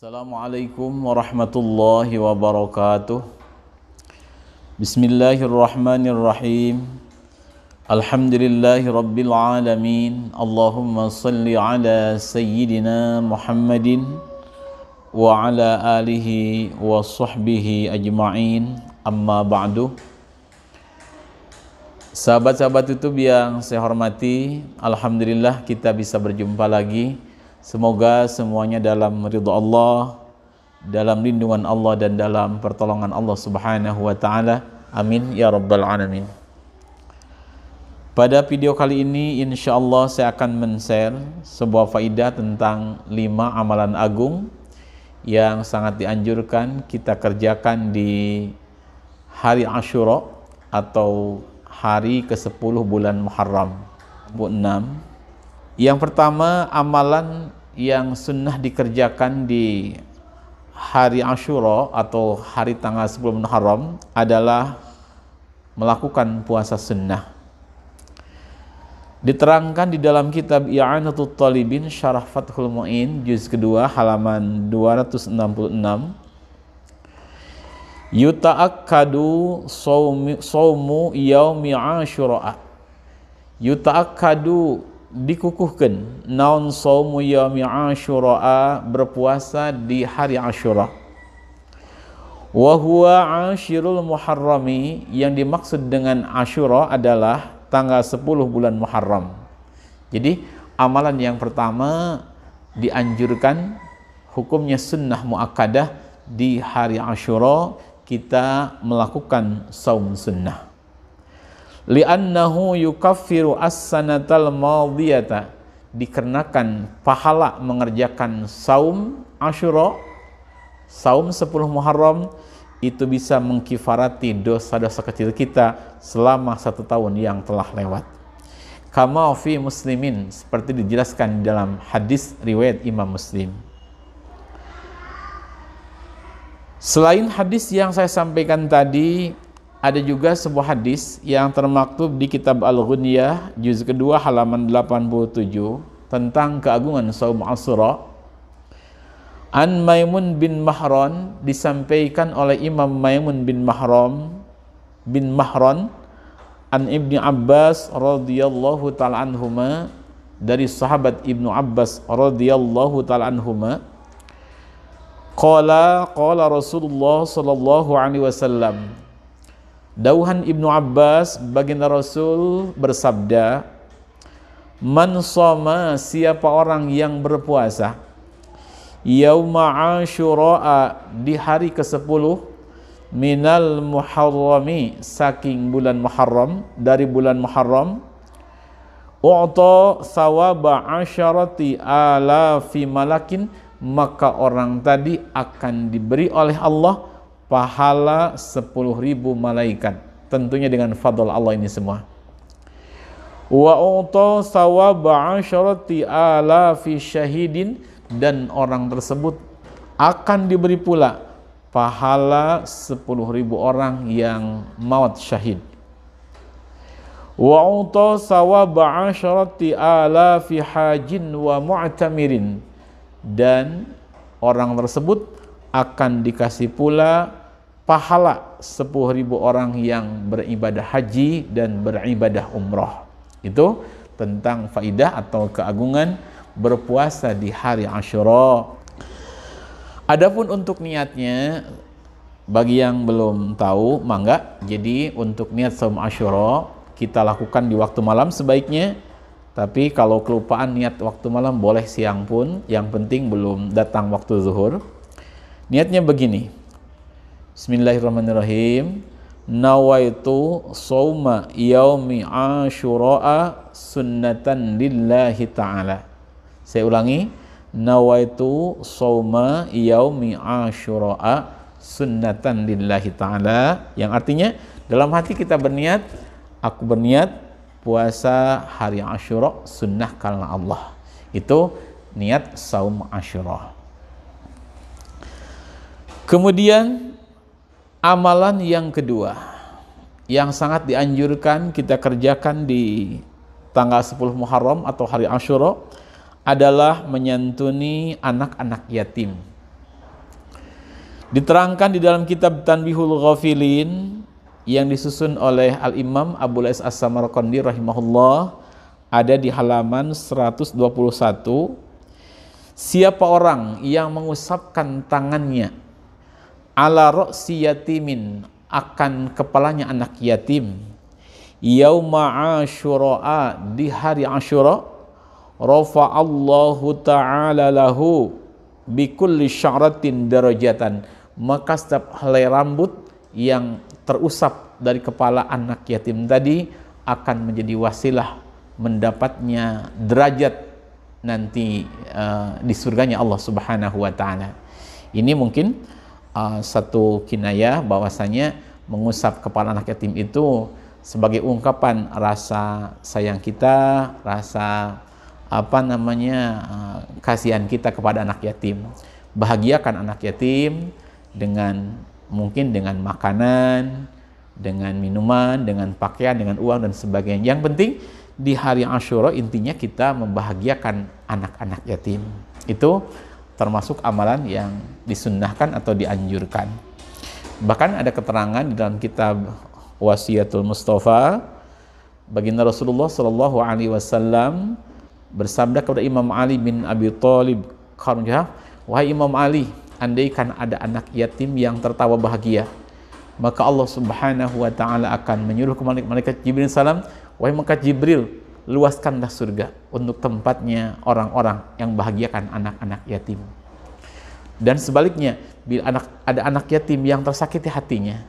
Assalamualaikum warahmatullahi wabarakatuh. Bismillahirrahmanirrahim. Alhamdulillahi rabbil alamin. Allahumma salli ala sayyidina Muhammadin wa ala alihi wa sahbihi ajma'in. Amma ba'du. Sahabat-sahabat YouTube yang saya hormati, alhamdulillah kita bisa berjumpa lagi. Semoga semuanya dalam ridha Allah, dalam lindungan Allah dan dalam pertolongan Allah Subhanahu wa taala. Amin ya rabbal alamin. Pada video kali ini insyaallah saya akan men-share sebuah faidah tentang 5 amalan agung yang sangat dianjurkan kita kerjakan di hari Asyura atau hari ke-10 bulan Muharram 6. Yang pertama, amalan yang sunnah dikerjakan di hari Asyura atau hari tanggal 10 Muharram adalah melakukan puasa sunnah. Diterangkan di dalam kitab I'anatul Talibin Syarah Fathul Mu'in juz kedua halaman 266. Yuta'akkadu shaumu yaumi Asyura. Yuta'akkadu dikukuhkan naun shaumu yaumi Asyura, berpuasa di hari Asyura. Wa huwa ashirul muharrami, yang dimaksud dengan Asyura adalah tanggal 10 bulan Muharram. Jadi amalan yang pertama dianjurkan, hukumnya sunnah muakkadah, di hari Asyura kita melakukan saum sunnah. Li'annahu yukaffiru as-sanatal madiyata, dikarenakan pahala mengerjakan saum Asyura, saum 10 Muharram, itu bisa mengkifarati dosa-dosa kecil kita selama 1 tahun yang telah lewat. Kama fi Muslimin, seperti dijelaskan di dalam hadis riwayat Imam Muslim. Selain hadis yang saya sampaikan tadi, ada juga sebuah hadis yang termaktub di kitab Al-Ghunyah juz kedua halaman 87 tentang keagungan saum Asyura. An Maimun bin Mahran, disampaikan oleh Imam Maimun bin Mahran an Ibni Abbas radhiyallahu ta'ala anhuma, dari sahabat Ibnu Abbas radhiyallahu ta'ala anhuma, qala Rasulullah sallallahu alaihi wasallam, dauhan Ibnu Abbas, baginda Rasul bersabda, man shoma, siapa orang yang berpuasa, yauma Asyura, di hari ke-10, minal muharrami, saking bulan Muharram, dari bulan Muharram, u'ta thawaba asyarati alafi malakin, maka orang tadi akan diberi oleh Allah pahala 10.000 malaikat, tentunya dengan fadl Allah ini semua. Wa uta thawaba asyarati alafi syahidin, dan orang tersebut akan diberi pula pahala 10.000 orang yang maut syahid. Wa uta thawaba asyarati alafi hajin wa mu'tamirin, dan orang tersebut akan dikasih pula pahala 10.000 orang yang beribadah haji dan beribadah umrah. Itu tentang faidah atau keagungan berpuasa di hari Asyura. Adapun untuk niatnya, bagi yang belum tahu, mangga. Jadi untuk niat saum Asyura kita lakukan di waktu malam sebaiknya. Tapi kalau kelupaan niat waktu malam, boleh siang pun, yang penting belum datang waktu zuhur. Niatnya begini. Bismillahirrahmanirrahim. Nawaitu shauma yaumi Asyura sunnatan lillahi ta'ala. Saya ulangi. Nawaitu shauma yaumi Asyura sunnatan lillahi ta'ala, yang artinya dalam hati kita berniat, aku berniat puasa hari Asyura sunnah karena Allah. Itu niat saum Asyura. Kemudian amalan yang kedua yang sangat dianjurkan kita kerjakan di tanggal 10 Muharram atau hari Asyura adalah menyantuni anak-anak yatim. Diterangkan di dalam kitab Tanbihul Ghafilin yang disusun oleh Al-Imam Abul As As-Samarqandi rahimahullah, ada di halaman 121, siapa orang yang mengusapkan tangannya ala ra'si yatimin, akan kepalanya anak yatim, yauma asyura, di hari Asyura, rafa'allahu ta'ala lahu bikulli sya'ratin darajatan, maka setiap helai rambut yang terusap dari kepala anak yatim tadi akan menjadi wasilah mendapatnya derajat nanti di surganya Allah Subhanahu wa taala. Ini mungkin satu kinayah bahwasanya mengusap kepala anak yatim itu sebagai ungkapan rasa sayang kita, rasa kasihan kita kepada anak yatim. Bahagiakan anak yatim dengan mungkin dengan makanan, dengan minuman, dengan pakaian, dengan uang dan sebagainya. Yang penting di hari Asyura intinya kita membahagiakan anak-anak yatim. Itu termasuk amalan yang disunnahkan atau dianjurkan. Bahkan ada keterangan di dalam kitab Wasiyatul Mustafa, baginda Rasulullah Shallallahu Alaihi Wasallam bersabda kepada Imam Ali bin Abi Thalib, wahai Imam Ali, andaikan ada anak yatim yang tertawa bahagia, maka Allah Subhanahu wa taala akan menyuruh ke malaikat Jibril salam, wahai malaikat Jibril, luaskanlah surga untuk tempatnya orang-orang yang bahagiakan anak-anak yatim. Dan sebaliknya, bila ada anak yatim yang tersakiti hatinya,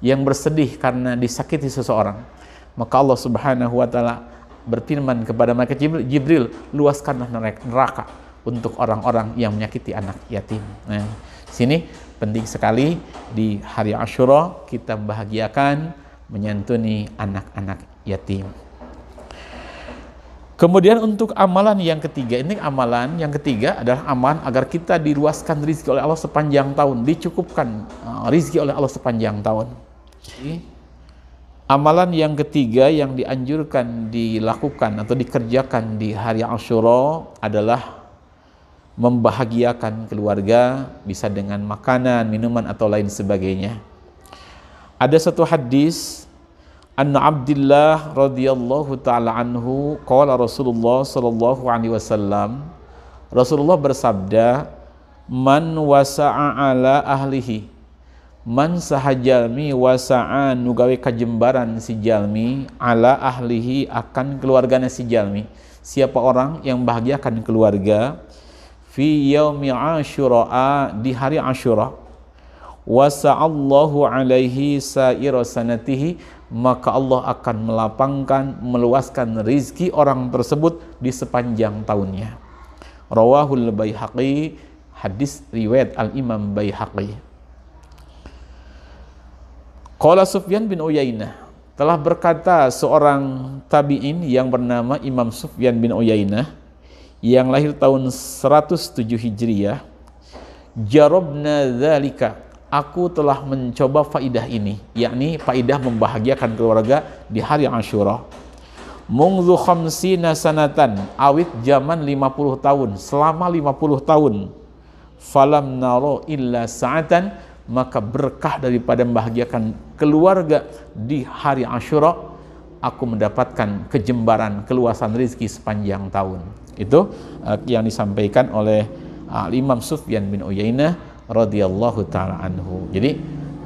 yang bersedih karena disakiti seseorang, maka Allah Subhanahu wa taala berfirman kepada malaikat Jibril, luaskanlah neraka untuk orang-orang yang menyakiti anak yatim. Nah, sini penting sekali di hari Asyura kita membahagiakan, menyantuni anak-anak yatim. Kemudian untuk amalan yang ketiga, ini amalan yang ketiga adalah amalan agar kita diluaskan rezeki oleh Allah sepanjang tahun, dicukupkan rezeki oleh Allah sepanjang tahun. Amalan yang ketiga yang dianjurkan dilakukan atau dikerjakan di hari Asyura adalah membahagiakan keluarga, bisa dengan makanan, minuman atau lain sebagainya. Ada satu hadis, anna Abdullah radhiyallahu taala anhu qala Rasulullah sallallahu alaihi wasallam, Rasulullah bersabda, man wasa'a ala ahlihi, man sahajalmi wasa'a nugawe kajembaran si jalmi ala ahlihi, akan keluarganya si jalmi. Siapa orang yang bahagiakan keluarga fi yaumi Asyura, di hari Asyura, wasa'allahu alaihi sa'ira sanatihi, maka Allah akan melapangkan, meluaskan rizki orang tersebut di sepanjang tahunnya. Rawahul Baihaqi, hadis riwayat Al-Imam Baihaqi. Qala Sufyan bin Uyainah, telah berkata seorang tabi'in yang bernama Imam Sufyan bin Uyainah yang lahir tahun 107 Hijriah, jarabna dzalika, aku telah mencoba faidah ini, yakni faidah membahagiakan keluarga di hari Asyura. Mungzu khamsina sanatan, awit zaman 50 tahun, selama 50 tahun. Falam naro illa sa'atan, maka berkah daripada membahagiakan keluarga di hari Asyura, aku mendapatkan kejembaran, keluasan rezeki sepanjang tahun. Itu yang disampaikan oleh Imam Sufyan bin Uyainah radhiyallahu taala anhu. Jadi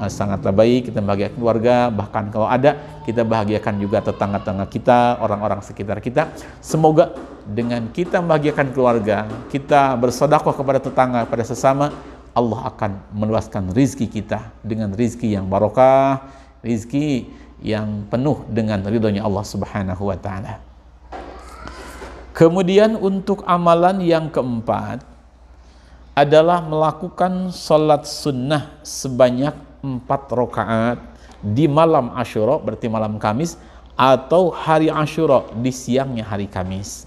sangatlah baik kita membahagiakan keluarga, bahkan kalau ada kita bahagiakan juga tetangga-tetangga kita, orang-orang sekitar kita. Semoga dengan kita membahagiakan keluarga, kita bersedekah kepada tetangga, pada sesama, Allah akan meluaskan rizki kita dengan rizki yang barokah, rizki yang penuh dengan ridhonya Allah Subhanahu wa taala. Kemudian untuk amalan yang keempat adalah melakukan sholat sunnah sebanyak 4 rakaat di malam Asyura, berarti malam Kamis, atau hari Asyura di siangnya hari Kamis.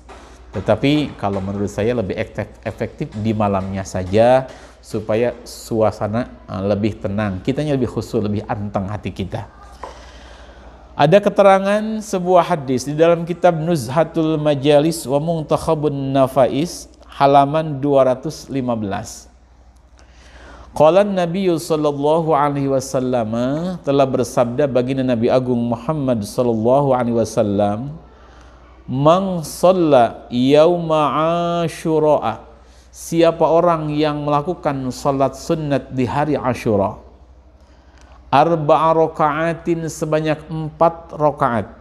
Tetapi kalau menurut saya lebih efektif di malamnya saja, supaya suasana lebih tenang, kitanya lebih khusyuk, lebih anteng hati kita. Ada keterangan sebuah hadis di dalam kitab Nuzhatul Majalis wa Muntakhabun Nafais, halaman 215. Qala Nabi sallallahu alaihi wasallam, telah bersabda baginda Nabi Agung Muhammad sallallahu alaihi wasallam, man shalla yauma Asyura, siapa orang yang melakukan salat sunat di hari Asyura, arba'a raka'atin, sebanyak 4 rakaat,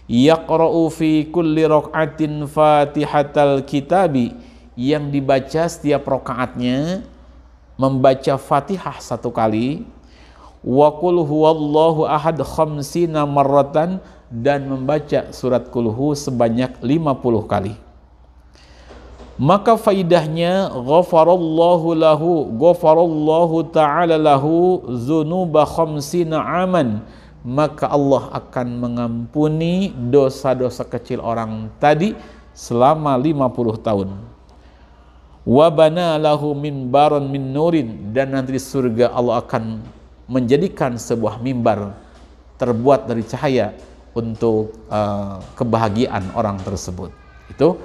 yaqra'u fi kulli raka'atin fatihatal kitabi, yang dibaca setiap rakaatnya membaca Fatihah 1 kali, wa qul huwallahu ahad khamsina marratan, dan membaca surat kulhu sebanyak 50 kali. Maka faidahnya ghafarallahu ta'ala lahu dzunuba khamsina aman, maka Allah akan mengampuni dosa-dosa kecil orang tadi selama 50 tahun. Wa bana lahu minbaran min nurin, dan nanti di surga Allah akan menjadikan sebuah mimbar terbuat dari cahaya untuk kebahagiaan orang tersebut. Itu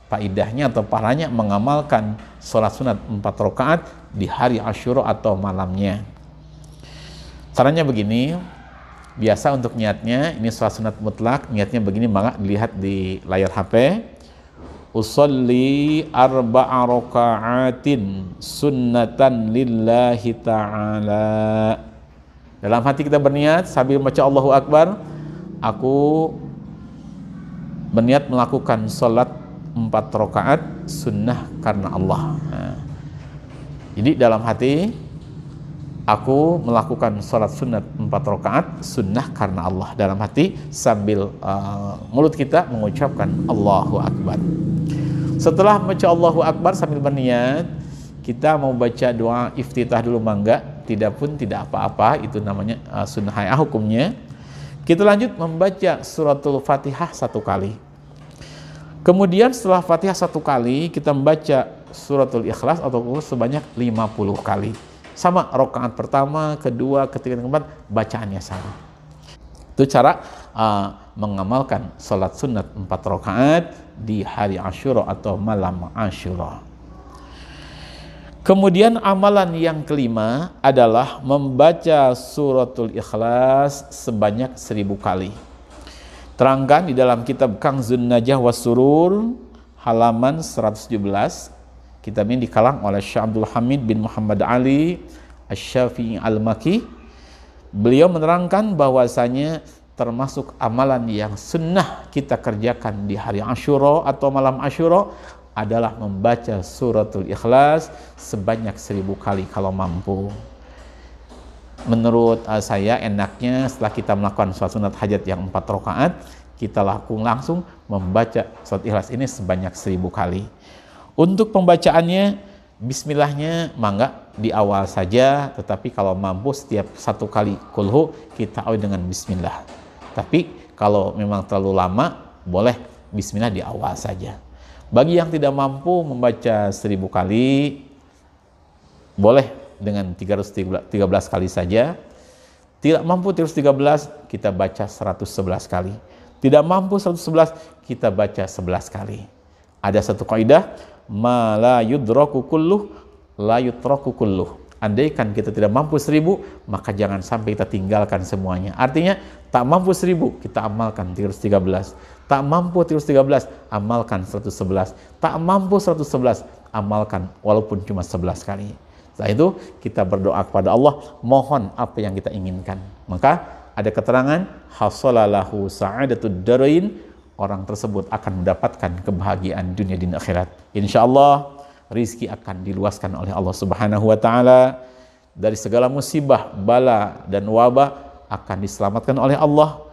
faidahnya atau pahalanya mengamalkan sholat sunat 4 rakaat di hari Asyura atau malamnya. Caranya begini, biasa untuk niatnya, ini sholat sunat mutlak, niatnya begini, maka dilihat di layar HP. Usolli arba'a raka'atin sunnatan lillahi ta'ala. Dalam hati kita berniat sambil baca Allahu Akbar, aku berniat melakukan sholat 4 rakaat sunnah karena Allah. Nah, jadi dalam hati aku melakukan sholat sunat 4 rakaat sunnah karena Allah, dalam hati sambil mulut kita mengucapkan Allahu Akbar. Setelah baca Allahu Akbar sambil berniat, kita mau baca doa iftitah dulu, mangga, tidak pun tidak apa-apa, itu namanya sunnah hayah hukumnya. Kita lanjut membaca suratul Fatihah 1 kali. Kemudian setelah Fatihah 1 kali, kita membaca suratul Ikhlas atau sebanyak 50 kali. Sama, rakaat pertama, kedua, ketiga, keempat, bacaannya sama. Itu cara mengamalkan salat sunat 4 rakaat di hari Asyura atau malam Asyura. Kemudian amalan yang kelima adalah membaca suratul Ikhlas sebanyak 1000 kali. Terangkan di dalam kitab Kanzun Najah was-Surur halaman 117. Kitab ini dikalang oleh Syekh Abdul Hamid bin Muhammad Ali Asy-Syafi'i Al-Maki. Beliau menerangkan bahwasanya termasuk amalan yang sunnah kita kerjakan di hari Asyura atau malam Asyura adalah membaca suratul Ikhlas sebanyak 1000 kali kalau mampu. Menurut saya enaknya setelah kita melakukan sholat sunat hajat yang 4 rakaat, kita langsung membaca surat Ikhlas ini sebanyak 1000 kali. Untuk pembacaannya, bismillahnya mangga di awal saja, tetapi kalau mampu setiap 1 kali kulhu kita awali dengan bismillah. Tapi kalau memang terlalu lama, boleh bismillah di awal saja. Bagi yang tidak mampu membaca 1000 kali, boleh dengan 313 kali saja. Tidak mampu 313, kita baca 111 kali. Tidak mampu 111, kita baca 11 kali. Ada satu kaidah, ma la yudraku kulluh, la yutraku kulluh. Andaikan kita tidak mampu 1000, maka jangan sampai kita tinggalkan semuanya. Artinya, tak mampu 1000, kita amalkan 313. Tak mampu 313, amalkan 111. Tak mampu 111, amalkan walaupun cuma 11 kali. Setelah itu, kita berdoa kepada Allah, mohon apa yang kita inginkan. Maka, ada keterangan, hasolalahu sa'adatud darain, orang tersebut akan mendapatkan kebahagiaan dunia dan akhirat. Insya Allah, rizki akan diluaskan oleh Allah Subhanahu wa Ta'ala. Dari segala musibah, bala, dan wabah akan diselamatkan oleh Allah.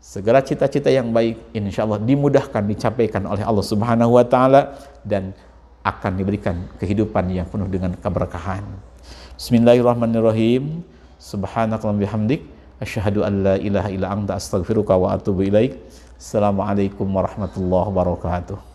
Segala cita-cita yang baik, insya Allah dimudahkan, dicapaikan oleh Allah Subhanahu wa Ta'ala, dan akan diberikan kehidupan yang penuh dengan keberkahan. Bismillahirrahmanirrahim. Subhanakallahumma bihamdik, asyhadu an la ilaha illa anta astaghfiruka wa atubu ilaik. Assalamualaikum warahmatullahi wabarakatuh.